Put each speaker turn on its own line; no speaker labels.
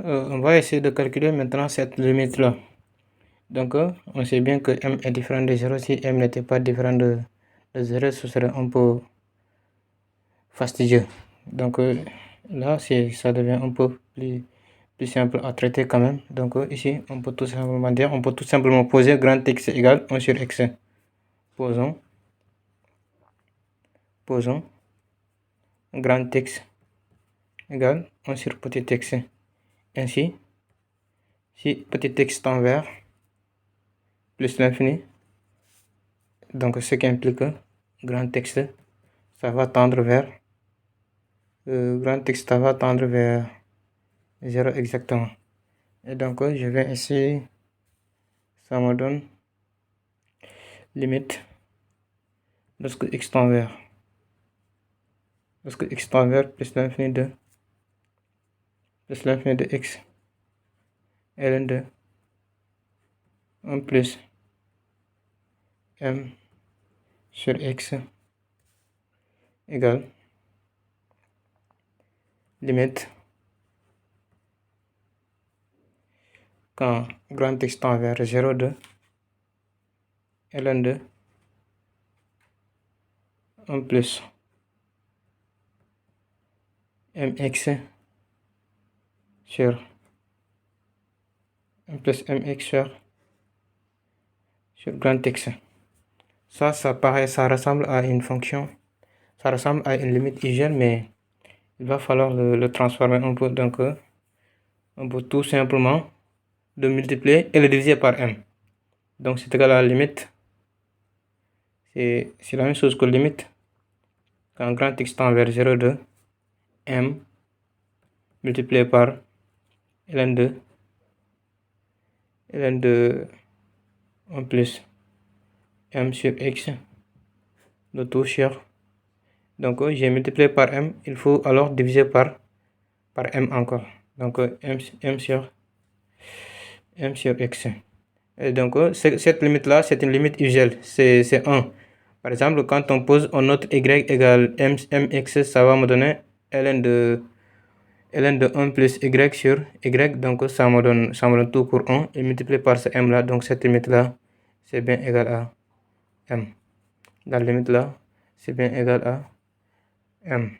On va essayer de calculer maintenant cette limite-là. Donc, on sait bien que m est différent de 0. Si m n'était pas différent de 0, ce serait un peu fastidieux. Donc, là, ça devient un peu plus simple à traiter quand même. Donc, ici, on peut tout simplement dire, on peut tout simplement poser grand X égale 1 sur X. Posons grand X égale 1 sur petit x. Ainsi, si petit x tend vers plus l'infini, donc ce qui implique que grand x, ça va tendre vers grand x, ça va tendre vers 0 exactement. Et donc, je vais ici, ça me donne limite lorsque x tend vers plus l'infini de x ln de 1 plus m sur x égale limite quand grand x tend vers 0 de ln de 1 plus mx sur 1 plus mx sur grand x. Ça ressemble à une fonction, ça ressemble à une limite hygiène, mais il va falloir le transformer un peu. Donc, on peut tout simplement le multiplier et le diviser par m. Donc, c'est égal à la limite. C'est la même chose que limite quand grand x tend vers 0 de m multiplié par ln de 1 plus m sur x de tout sur. Donc, j'ai multiplié par m, il faut alors diviser par m encore. Donc, m sur x. Et donc, cette limite-là, c'est une limite usuelle, c'est 1. Par exemple, quand on pose, on note y égale mx, ça va me donner ln de 1 plus y sur y, donc ça me donne tout pour 1, et multiplié par ce m là, donc cette limite-là, c'est bien égal à m. La limite là, c'est bien égal à m.